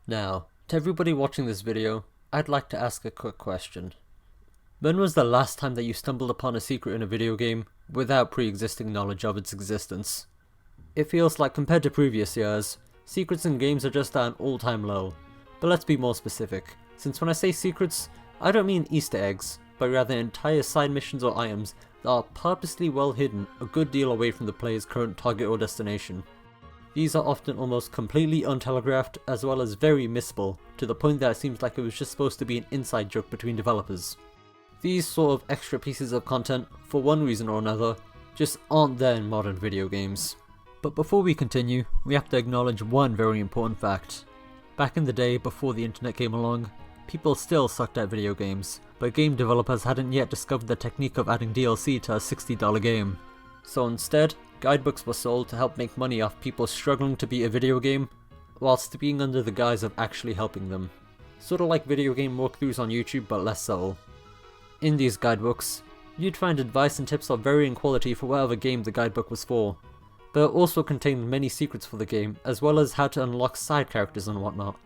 Now, to everybody watching this video, I'd like to ask a quick question. When was the last time that you stumbled upon a secret in a video game without pre-existing knowledge of its existence? It feels like compared to previous years, secrets in games are just at an all-time low. But let's be more specific, since when I say secrets, I don't mean Easter eggs, but rather entire side missions or items that are purposely well hidden a good deal away from the player's current target or destination. These are often almost completely untelegraphed as well as very missable, to the point that it seems like it was just supposed to be an inside joke between developers. These sort of extra pieces of content, for one reason or another, just aren't there in modern video games. But before we continue, we have to acknowledge one very important fact. Back in the day, before the internet came along, people still sucked at video games, but game developers hadn't yet discovered the technique of adding DLC to a $60 game. So instead, guidebooks were sold to help make money off people struggling to beat a video game, whilst being under the guise of actually helping them. Sort of like video game walkthroughs on YouTube, but less subtle. In these guidebooks, you'd find advice and tips of varying quality for whatever game the guidebook was for, but it also contained many secrets for the game, as well as how to unlock side characters and whatnot.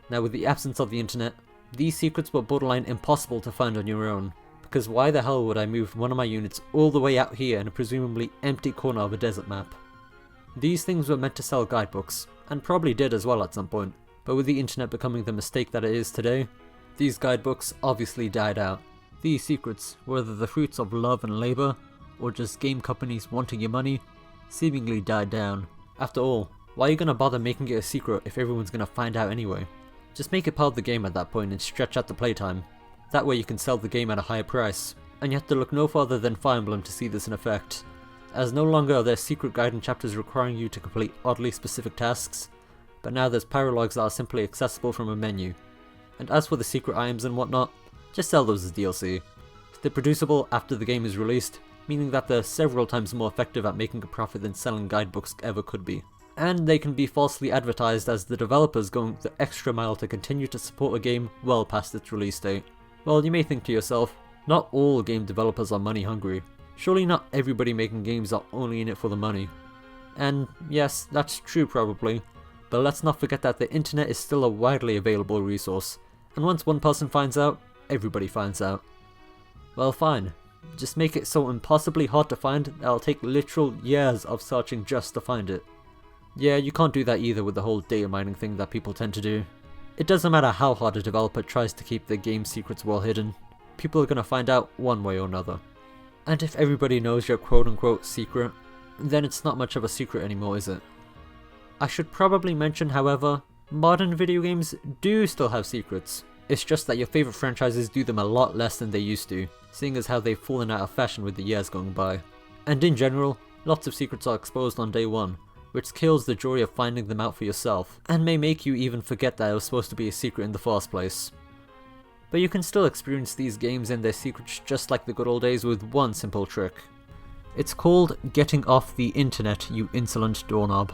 Now, with the absence of the internet, these secrets were borderline impossible to find on your own, because why the hell would I move one of my units all the way out here in a presumably empty corner of a desert map? These things were meant to sell guidebooks, and probably did as well at some point, but with the internet becoming the mistake that it is today, these guidebooks obviously died out. These secrets, whether the fruits of love and labour, or just game companies wanting your money, seemingly died down. After all, why are you gonna bother making it a secret if everyone's gonna find out anyway? Just make it part of the game at that point and stretch out the playtime. That way you can sell the game at a higher price, and you have to look no further than Fire Emblem to see this in effect, as no longer are there secret guidance chapters requiring you to complete oddly specific tasks, but now there's paralogs that are simply accessible from a menu. And as for the secret items and whatnot, just sell those as DLC. They're producible after the game is released, meaning that they're several times more effective at making a profit than selling guidebooks ever could be. And they can be falsely advertised as the developers going the extra mile to continue to support a game well past its release date. Well, you may think to yourself, not all game developers are money hungry. Surely not everybody making games are only in it for the money. And yes, that's true probably, but let's not forget that the internet is still a widely available resource, and once one person finds out, everybody finds out. Well, fine. Just make it so impossibly hard to find that it'll take literal years of searching just to find it. Yeah, you can't do that either with the whole data mining thing that people tend to do. It doesn't matter how hard a developer tries to keep their game secrets well hidden, people are gonna find out one way or another. And if everybody knows your quote-unquote secret, then it's not much of a secret anymore, is it? I should probably mention, however, modern video games do still have secrets. It's just that your favourite franchises do them a lot less than they used to, seeing as how they've fallen out of fashion with the years going by. And in general, lots of secrets are exposed on day one, which kills the joy of finding them out for yourself, and may make you even forget that it was supposed to be a secret in the first place. But you can still experience these games and their secrets just like the good old days with one simple trick. It's called getting off the internet, you insolent doorknob.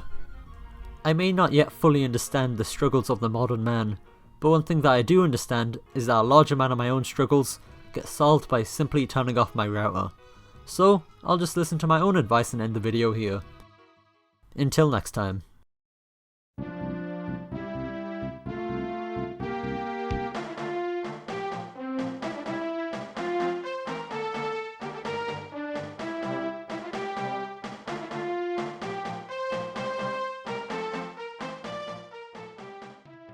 I may not yet fully understand the struggles of the modern man, but one thing that I do understand is that a large amount of my own struggles get solved by simply turning off my router. So, I'll just listen to my own advice and end the video here. Until next time.